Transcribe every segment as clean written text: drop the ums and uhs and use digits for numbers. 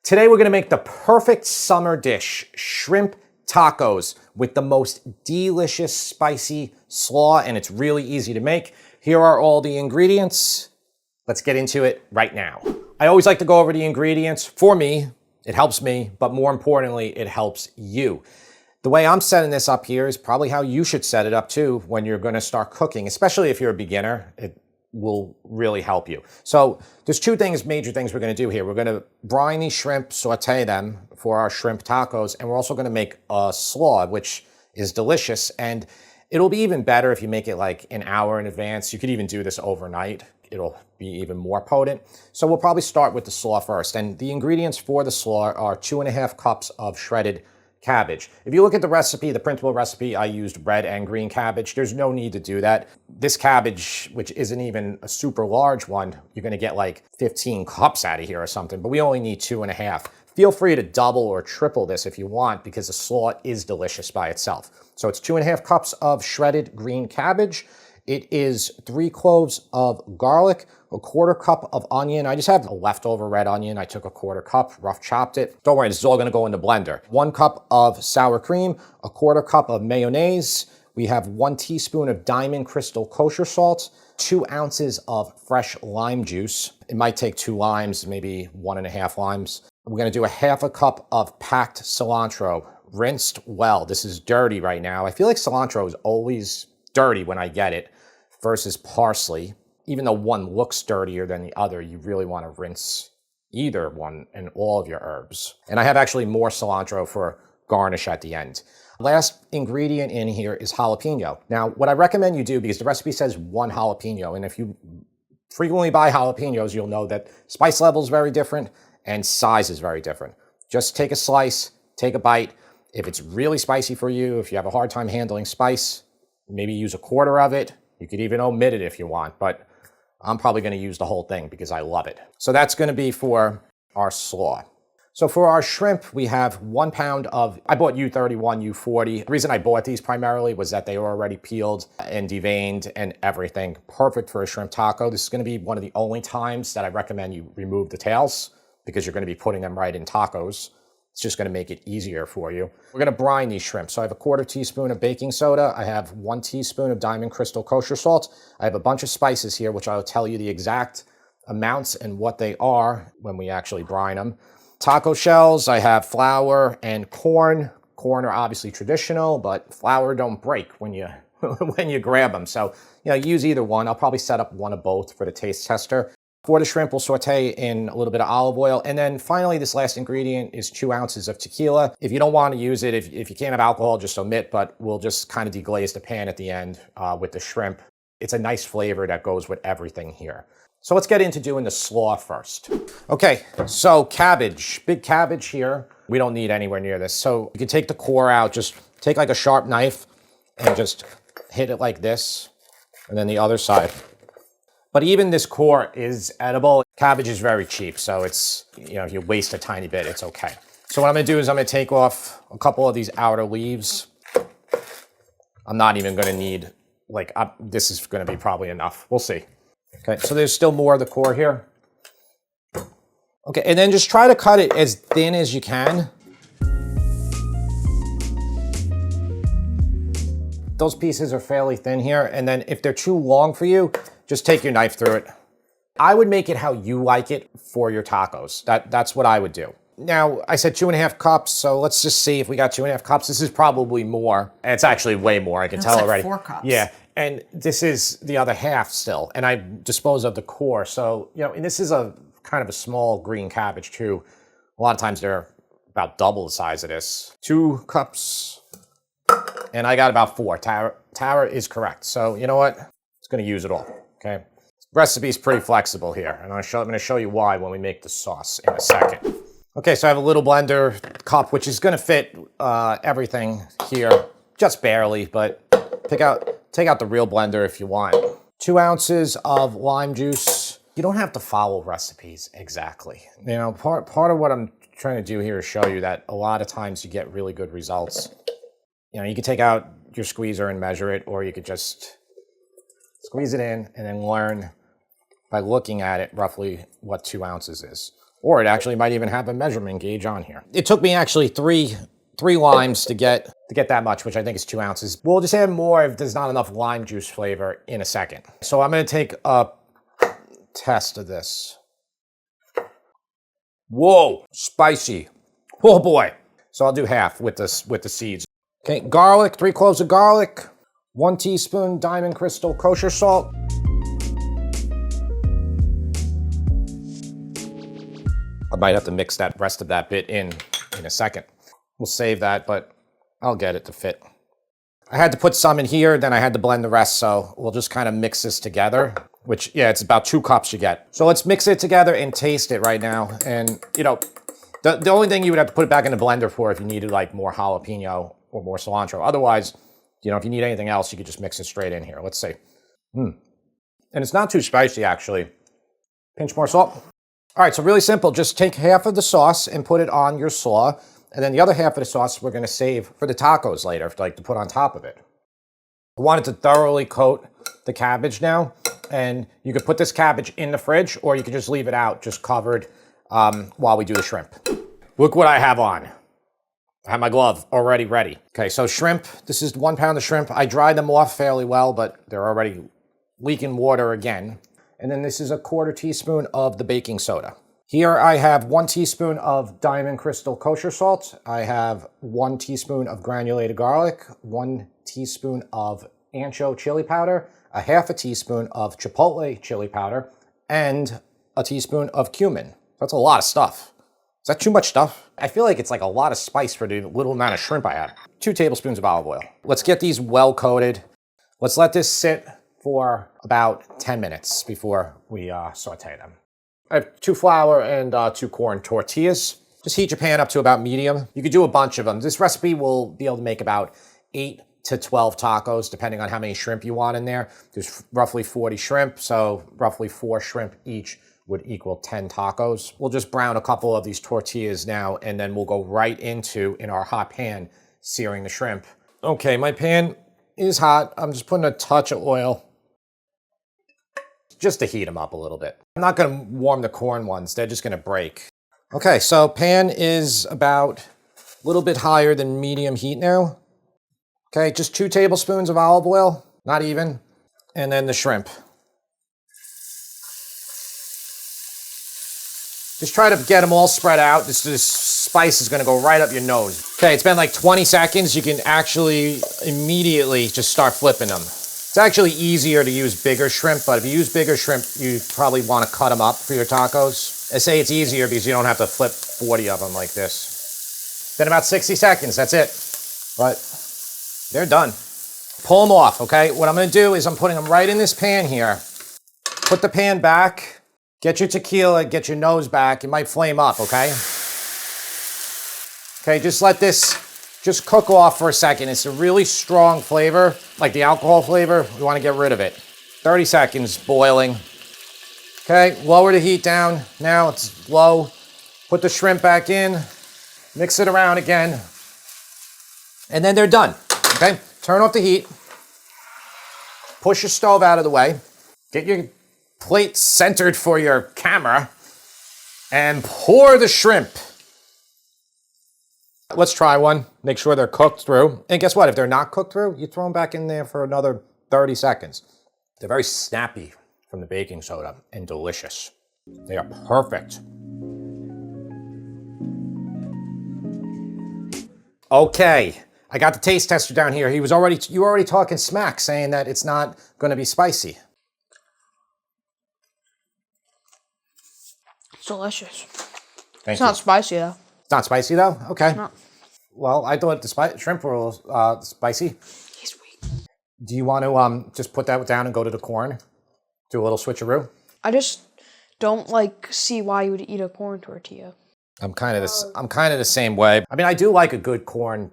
Today we're gonna make the perfect summer dish, shrimp tacos with the most delicious spicy slaw, and it's really easy to make. Here are all the ingredients. Let's get into it right now. I always like to go over the ingredients. For me, it helps me, but more importantly, it helps you. The way I'm setting this up here is probably how you should set it up too when you're gonna start cooking, especially if you're a beginner. It will really help you. So there's two major things we're gonna do here. We're gonna brine these shrimp, saute them for our shrimp tacos, and we're also gonna make a slaw, which is delicious. And it'll be even better if you make it like an hour in advance. You could even do this overnight. It'll be even more potent. So we'll probably start with the slaw first. And the ingredients for the slaw are 2.5 cups of shredded cabbage. If you look at the recipe, the printable recipe, I used red and green cabbage. There's no need to do that. This cabbage, which isn't even a super large one, you're gonna get like 15 cups out of here or something, but we only need 2.5. Feel free to double or triple this if you want, because the slaw is delicious by itself. So it's 2.5 cups of shredded green cabbage. It is 3 cloves of garlic, a 1/4 cup of onion. I just have a leftover red onion. I took a 1/4 cup, rough chopped it. Don't worry, this is all gonna go in the blender. 1 cup of sour cream, a 1/4 cup of mayonnaise. We have 1 teaspoon of Diamond Crystal Kosher salt, 2 ounces of fresh lime juice. It might take 2 limes, maybe 1.5 limes. We're gonna do a 1/2 cup of packed cilantro, rinsed well. This is dirty right now. I feel like cilantro is always dirty when I get it versus parsley. Even though one looks dirtier than the other, you really want to rinse either one and all of your herbs. And I have actually more cilantro for garnish at the end. Last ingredient in here is jalapeno. Now, what I recommend you do, because the recipe says 1 jalapeno, and if you frequently buy jalapenos, you'll know that spice level is very different and size is very different. Just take a slice, take a bite. If it's really spicy for you, if you have a hard time handling spice, maybe use a 1/4 of it. You could even omit it if you want, but I'm probably gonna use the whole thing because I love it. So that's gonna be for our slaw. So for our shrimp, we have 1 pound of, I bought U31, U40. The reason I bought these primarily was that they were already peeled and deveined and everything. Perfect for a shrimp taco. This is gonna be one of the only times that I recommend you remove the tails because you're gonna be putting them right in tacos. It's just gonna make it easier for you. We're gonna brine these shrimp. So I have a 1/4 teaspoon of baking soda. I have 1 teaspoon of Diamond Crystal Kosher salt. I have a bunch of spices here, which I'll tell you the exact amounts and what they are when we actually brine them. Taco shells, I have flour and corn. Corn are obviously traditional, but flour don't break when you when you grab them. So, use either one. I'll probably set up one of both for the taste tester. For the shrimp, we'll saute in a little bit of olive oil. And then finally, this last ingredient is 2 ounces of tequila. If you don't want to use it, if you can't have alcohol, just omit, but we'll just kind of deglaze the pan at the end with the shrimp. It's a nice flavor that goes with everything here. So let's get into doing the slaw first. Okay, so cabbage, big cabbage here. We don't need anywhere near this. So you can take the core out, just take like a sharp knife and just hit it like this, and then the other side. But even this core is edible. Cabbage is very cheap, so it's, if you waste a tiny bit, it's okay. So what I'm gonna do is I'm gonna take off a couple of these outer leaves. I'm not even gonna need, this is gonna be probably enough. We'll see. Okay, so there's still more of the core here. Okay, and then just try to cut it as thin as you can. Those pieces are fairly thin here, and then if they're too long for you, just take your knife through it. I would make it how you like it for your tacos. That's what I would do. Now, I said 2.5 cups, so let's just see if we got 2.5 cups. This is probably more. And it's actually way more, I can tell already. 4 cups. Yeah, and this is the other half still. And I dispose of the core. So, and this is a kind of a small green cabbage too. A lot of times they're about double the size of this. 2 cups, and I got about 4. Tara is correct. So, you know what? It's gonna use it all. Okay, recipe is pretty flexible here, and I'm going to show you why when we make the sauce in a second. Okay, so I have a little blender cup, which is going to fit everything here, just barely, but take out the real blender if you want. 2 ounces of lime juice. You don't have to follow recipes exactly. Part of what I'm trying to do here is show you that a lot of times you get really good results. You can take out your squeezer and measure it, or you could just squeeze it in and then learn by looking at it roughly what 2 ounces is. Or it actually might even have a measurement gauge on here. It took me actually three limes to get that much, which I think is 2 ounces. We'll just add more if there's not enough lime juice flavor in a second. So I'm gonna take a test of this. Whoa, spicy. Oh boy. So I'll do half with this, with the seeds. Okay, garlic, 3 cloves of garlic, 1 teaspoon Diamond Crystal Kosher salt. I might have to mix that rest of that bit in a second. We'll save that, but I'll get it to fit. I had to put some in here, then I had to blend the rest, so we'll just kind of mix this together, which, yeah, it's about 2 cups you get. So let's mix it together and taste it right now. And, you know, the only thing you would have to put it back in the blender for if you needed, like, more jalapeno or more cilantro. Otherwise, you know, if you need anything else, you could just mix it straight in here. Let's see. And it's not too spicy, actually. Pinch more salt. All right, so really simple. Just take half of the sauce and put it on your slaw. And then the other half of the sauce we're going to save for the tacos later, like to put on top of it. I wanted to thoroughly coat the cabbage now. And you could put this cabbage in the fridge, or you could just leave it out, just covered while we do the shrimp. Look what I have on. I have my glove already ready. Okay, so shrimp. This is 1 pound of shrimp. I dried them off fairly well, but they're already leaking water again. And then this is a 1/4 teaspoon of the baking soda. Here I have 1 teaspoon of Diamond Crystal Kosher salt. I have 1 teaspoon of granulated garlic, 1 teaspoon of ancho chili powder, a 1/2 teaspoon of chipotle chili powder, and a teaspoon of cumin. That's a lot of stuff. Is that too much stuff? I feel like it's like a lot of spice for the little amount of shrimp I have. 2 tablespoons of olive oil. Let's get these well coated. Let's let this sit for about 10 minutes before we saute them. I have 2 flour and 2 corn tortillas. Just heat your pan up to about medium. You could do a bunch of them. This recipe will be able to make about 8 to 12 tacos, depending on how many shrimp you want in there. There's roughly 40 shrimp, so roughly 4 shrimp each would equal 10 tacos. We'll just brown a couple of these tortillas now, and then we'll go right into, in our hot pan, searing the shrimp. Okay, my pan is hot. I'm just putting a touch of oil just to heat them up a little bit. I'm not going to warm the corn ones. They're just going to break. Okay, so pan is about a little bit higher than medium heat now. Okay, just 2 tablespoons of olive oil, not even, and then the shrimp. Just try to get them all spread out. This spice is going to go right up your nose. Okay, it's been like 20 seconds. You can actually immediately just start flipping them. It's actually easier to use bigger shrimp, but if you use bigger shrimp, you probably want to cut them up for your tacos. I say it's easier because you don't have to flip 40 of them like this. Then about 60 seconds, that's it. But they're done. Pull them off, okay? What I'm going to do is I'm putting them right in this pan here. Put the pan back. Get your tequila, get your nose back. It might flame up, okay? Okay, just let this just cook off for a second. It's a really strong flavor, like the alcohol flavor. We want to get rid of it. 30 seconds boiling. Okay, lower the heat down. Now it's low. Put the shrimp back in. Mix it around again. And then they're done, okay? Turn off the heat. Push your stove out of the way. Get your plate centered for your camera. And pour the shrimp. Let's try one. Make sure they're cooked through. And guess what? If they're not cooked through, you throw them back in there for another 30 seconds. They're very snappy from the baking soda and delicious. They are perfect. Okay, I got the taste tester down here. You were already talking smack, saying that it's not going to be spicy. It's delicious. Thank It's you. not spicy though. It's not spicy though? Okay. No. Well, I thought the shrimp were spicy. He's weak. Do you want to just put that down and go to the corn? Do a little switcheroo? I just don't see why you would eat a corn tortilla. I'm kind of the same way. I mean, I do like a good corn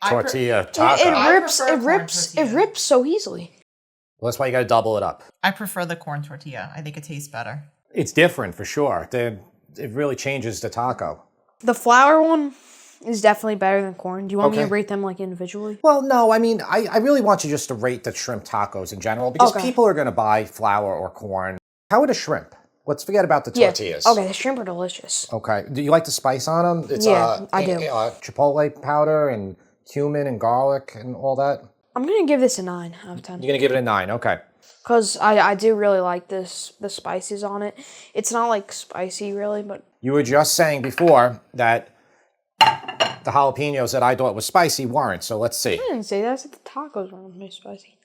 tortilla taco. It rips so easily. Well, that's why you got to double it up. I prefer the corn tortilla. I think it tastes better. It's different for sure. It really changes the taco. The flour one is definitely better than corn. Do you want me to rate them individually? Well, no, I mean, I really want you just to rate the shrimp tacos in general because people are going to buy flour or corn. How are the shrimp? let's forget about the tortillas. Okay, the shrimp are delicious. Okay. Do you like the spice on them? It's, I do. Chipotle powder and cumin and garlic and all that. I'm going to give this a 9 out of 10. You're going to give it a 9. Okay. Because I do really like the spices on it. It's not like spicy really, but... You were just saying before that the jalapenos that I thought was spicy weren't, so let's see. I didn't say that. I said the tacos weren't very spicy.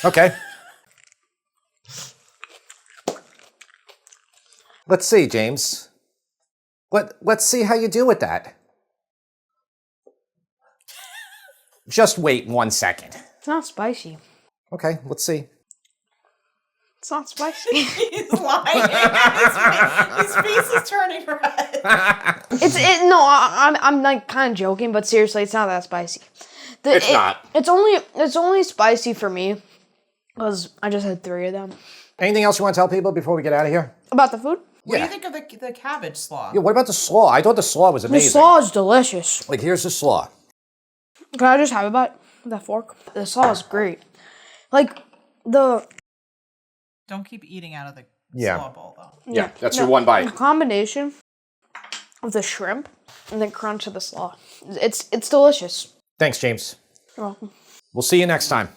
Okay. Let's see, James. Let's see how you do with that. Just wait 1 second. It's not spicy. Okay, let's see. It's not spicy. He's lying. His face is turning red. I'm like kind of joking, but seriously, it's not that spicy. It's not. It's only spicy for me because I just had 3 of them. Anything else you want to tell people before we get out of here? About the food? What do you think of the cabbage slaw? Yeah, what about the slaw? I thought the slaw was amazing. The slaw is delicious. Like, here's the slaw. Can I just have a bite with that fork? The slaw is great. Like, the... Don't keep eating out of the slaw bowl, though. Yeah, that's your one bite. The combination of the shrimp and the crunch of the slaw. It's delicious. Thanks, James. You're welcome. We'll see you next time.